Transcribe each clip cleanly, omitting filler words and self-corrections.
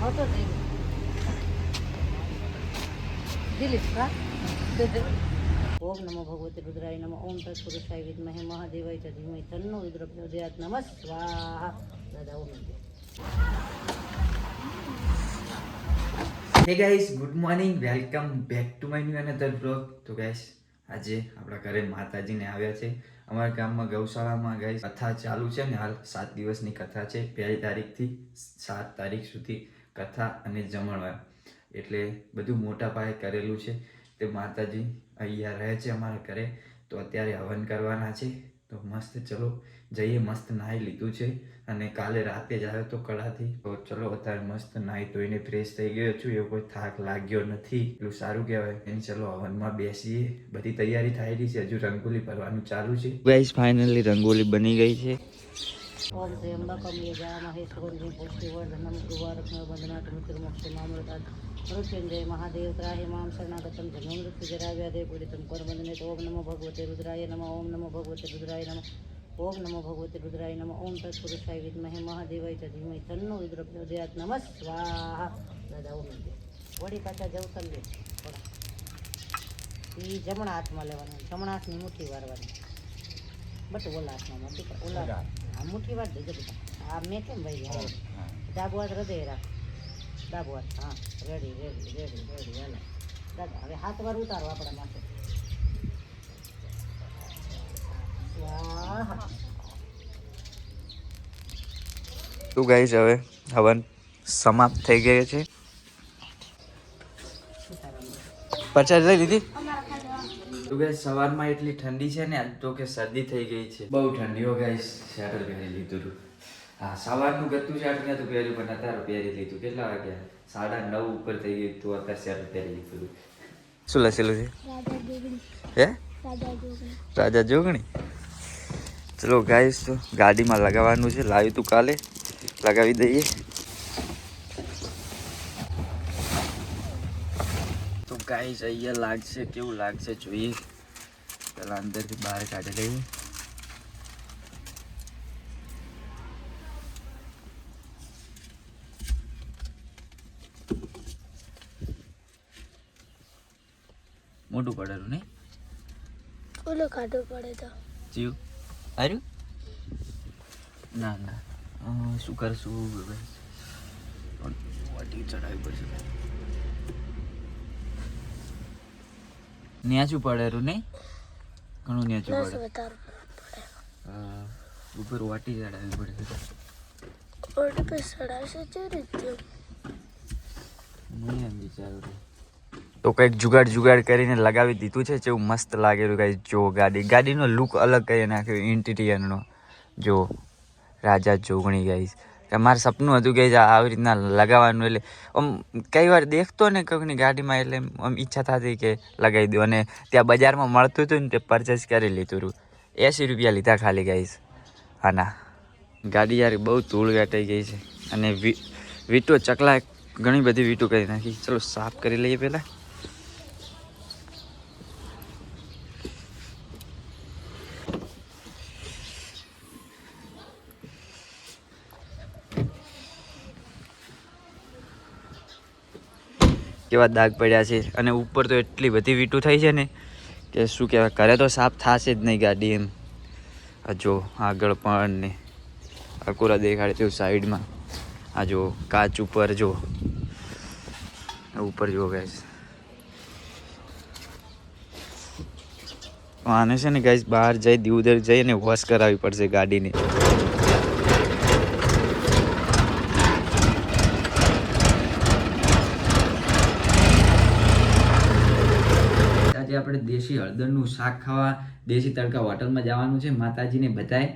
होतो ते दिलीप का ओम नमो भगवते रुद्राय नमः ओम तत्पुरुषाय विद्महे महादेवाय च धीमहि तन्नो रुद्र प्रचोदयात् नमः स्वाहा दादा ओम hey guys good morning welcome back to my new another blog. તો ગાઈસ આજે આપણા ઘરે માતાજીને આવ્યા છે. અમારા ગામમાં ગૌશાળામાં ગાઈસ કથા ચાલુ છે ને હાલ 7 દિવસની કથા છે. 1 તારીખથી 7 તારીખ સુધી કથા અને જમણવાર એટલે બધું મોટા પાયે કરેલું છે. તે માતાજી અહીંયા રહે છે અમારા ઘરે. તો અત્યારે હવન કરવાના છે. તો મસ્ત ચલો જઈએ. મસ્ત નાહી લીધું છે અને કાલે રાતે જ આવ્યો તો કળાથી. તો ચલો અત્યારે મસ્ત નાહી ધોઈને ફ્રેશ થઈ ગયો છું. એવો કોઈ થાક લાગ્યો નથી, એટલું સારું કહેવાય. એની ચલો હવનમાં બેસીએ. બધી તૈયારી થયેલી છે, હજુ રંગોલી ભરવાનું ચાલુ છે. ગાઈસ ફાઇનલી રંગોલી બની ગઈ છે. ओम त्र्यंबकं यजामहे सुगन्धिं पुष्टिवर्धनं गुरुवारकं वन्दनात् मृत्युर्मोक्षमामृतात् मृत्युञ्जय महादेव त्राहि मां शरणागतं जन्म मृत्युजराव्याधे पीडितं कर्मदने ओम नमो भगवते रुद्राय नमः ओम नमो भगवते रुद्राय नमः ओम नमो भगवते रुद्राय नमः ओम तत्पुरुषाय विद्महे महादेवाय च धीमहि तन्नो रुद्र प्रचोदयात् नमः स्वाहा दादा ओम वड़ी पाछा जवतल ले ई जमणा हाथમાં લેવાનું, જમણા હાથની મુઠ્ઠી વારવાની. બટ ઓલા હાથમાં મોટી ઓલા આ મુઠ્ઠી વાર દેજો બેટા. આ મેં કેમ ભાઈ ડાબો હાથ હૃદય રાખ. ડાબો હાથ હા રેડી રેડી રેડી રેડી હાલો દાદા. હવે હાથ વાર ઉતારો આપણા માથે. સ્વાહા. તો ગાઈસ હવે હવન સમાપ્ત થઈ ગયો છે. પ્રસાદ લઈ લીધી. તો ગાઈસ સવારમાં એટલી ઠંડી છે ને આજ તો કે શરદી થઈ ગઈ છે. બહુ ઠંડી હો ગાઈસ. સ્વેટર પહેરી લીધું હતું. હા સવારનું ગતું સ્વેટર નતું પહેર્યું પણ અત્યારે પહેરી લીધું. કેટલા વાગ્યા? 9:30 ઉપર થઈ ગયું તો અત્યારે સ્વેટર પહેરી લીધું. શું લખેલું છે? હે રાજા જોગણી. ચલો ગાઈસ તો ગાડીમાં લગાવવાનું છે. લાવ્યું તું કાલે, લગાવી દઈએ. તો ગાઈસ અહીંયા લાગશે, કેવું લાગશે જોઈએ. પેલા અંદરથી બહાર કાઢી લઈએ. મોટું પડેલું નહીં? ઓલો કાઢવું પડે તો જીવ આર્યું ના ના શું કરશું? વાટી ચડાવવી પડશે. ન્યાચું પડેલું નહીં? ઘણું ન્યાચું પડે. ઉપર વાટી ચડાવવી પડશે. ઓડી પર ચડાવશે જે રીતે નહીં એમ વિચારું. તો કંઈક જુગાડ કરીને લગાવી દીધું છે. જેવું મસ્ત લાગેલું ગાઈસ. જો ગાડીનો લુક અલગ કરી નાખ્યો ઇન્ટિરિયરનો. જો રાજા જોગણી ગાઈસ. મારું સપનું હતું કે આવી રીતના લગાવવાનું. એટલે આમ કઈ વાર દેખતો ને કોઈકની ગાડીમાં એટલે આમ ઈચ્છા થતી કે લગાવી દઉં. અને ત્યાં બજારમાં મળતું હતું ને તે પરચેસ કરી લીધું હતું. 80 રૂપિયા લીધા ખાલી ગાઈસ. હા ના ગાડી યાર બહુ ધૂળ વેટાઈ ગઈ છે. અને વીટો ચકલા ઘણી બધી વીટો કરી નાખી. ચલો સાફ કરી લઈએ પહેલાં. કેવા દાગ પડ્યા છે. અને ઉપર તો એટલી બધી વીટું થઈ છે ને કે શું કહેવાય. ઘરે તો સાફ થશે જ નહીં ગાડી એમ. જો આગળ પણ ને અકુરા દેખાડે તેવું સાઈડમાં. આ જો કાચ ઉપર જો ઉપર જો ગાઈસ. આને છે ને ગાઈસ બહાર જઈ દીવદર જઈને વોશ કરાવવી પડશે ગાડીને. આપણે દેશી હળદરનું શાક ખાવા દેશી તડકા હોટલમાં જવાનું છે. માતાજીને બધાય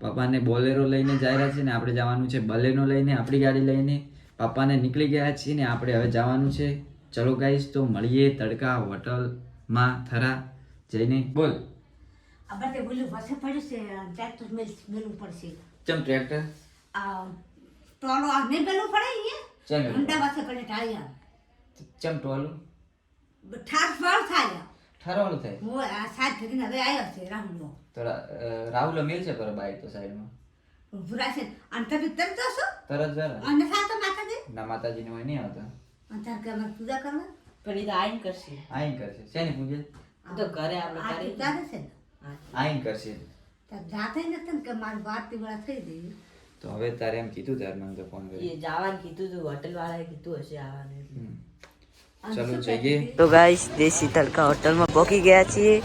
પપ્પાને બોલેરો લઈને જઈ રહ્યા છે ને આપણે જવાનું છે બલેનો લઈને, આપણી ગાડી લઈને. પપ્પાને નીકળી ગયા છીએ ને આપણે હવે જવાનું છે. ચલો ગાઈસ તો મળીએ તડકા હોટલમાં થરા જઈને. બોલ આપણે બોલ્યું પાસે પડ્યું છે ટ્રેક્ટર મેલવું પડશે. ચમ ટ્રેક્ટર ટોલો આ નહીં મેલવું પડે અહીંયા. ચમ ઊંડા પાસે પડે ટાળિયા. ચમ ટોલું ઠાર ફળ થાય. ઠરવાનું થાય. હું આ સાત ભેગીને હવે આવ્યો છે રાહુલનો. તો રાહુલ મેલ છે પર બાઈક તો સાઈડમાં ભૂરા છે અને તમે તરત હશો તરત જરા અને સાતો માતાજી ના માતાજીને હોય નહીં આવતા અને તાર કે અમારે પૂજા કરવા પણ એ તો આઈન કરશે આઈન કરશે શેની પૂજા તો ઘરે આપણે આ કરી ચાલે છે ને આઈન કરશે તાર જાતે નથી ને કે મારી વારતી વાળા થઈ ગઈ તો હવે તારે એમ કીધું તાર મને તો ફોન કરી એ જવાનું કીધું તું હોટલ વાળાએ કીધું હશે આવવાનું એટલે ચલો જઈએ તો ગાઈસ દેશી તડકા હોટલમાં પહોંચી ગયા છીએ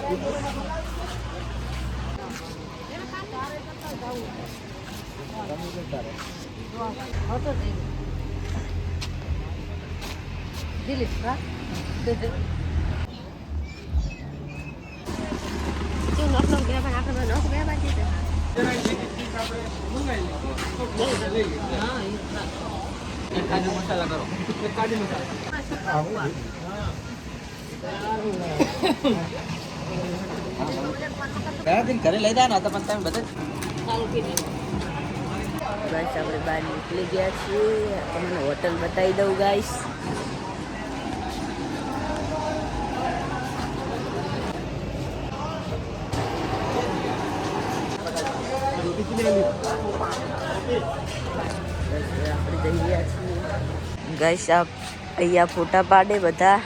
દિલીપ હા ઘરે લઈ જાય ને તો પણ તમે બધા ગાઈસ આપણે બહાર નીકળી ગયા છીએ તમને હોટલ બતાવી દઉં ગાઈસ આપણે જઈ ગયા છીએ ગાઈસ આપ અહીંયા ફોટા પાડે બધા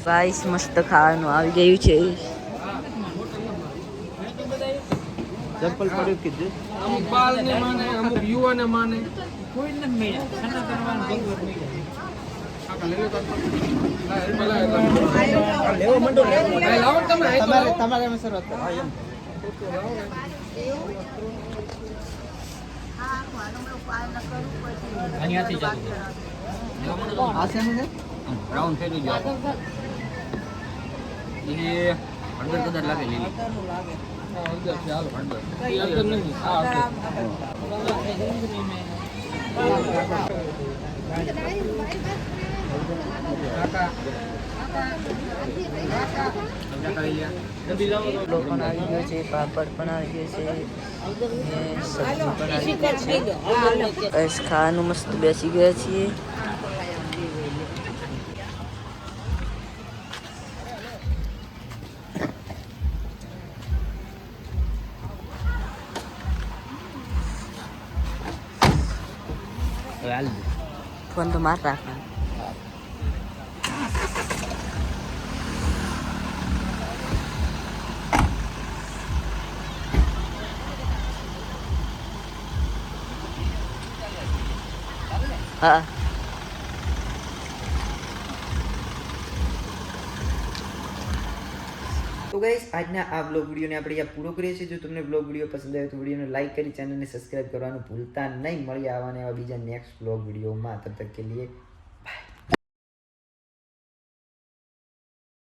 ગાઈસ મસ્ત ખાવાનું આવી ગયું છે ચપ્પલ પડ્યું કીધું અમુક બાલ ને માને અમુક યુવા ને માને કોઈ ને મેળે ઠંડા કરવાનું ભગવત લેવો મંડો લાવો તમારે એમ શરૂઆત કરો એમ અહીંયાથી જતું આ છે ને બ્રાઉન થઈ ગયો એ અંદર કદાચ લાગે લીલી અંદર છે હાલો અંદર એ અંદર નહીં આ લોટ પણ આવી ગયો છે પાપડ પણ આવી ગયો છે ને સબ્જી પણ આવી ગઈ છે બસ ખાવાનું મસ્ત બેસી ગયા છીએ ફોન તો માર રાખવાનો હા તો ગાઈસ આજના આ બ્લોગ વિડીયોને આપણે અહીંયા પૂરો કરીએ છીએ જો તમને બ્લોગ વિડીયો પસંદ આવે તો વિડીયોને લાઈક કરી ચેનલને સબસ્ક્રાઇબ કરવાનું ભૂલતા નહીં મળી આવવાને આવા બીજા નેક્સ્ટ બ્લોગ વિડીયોમાં તબ તક કે લીએ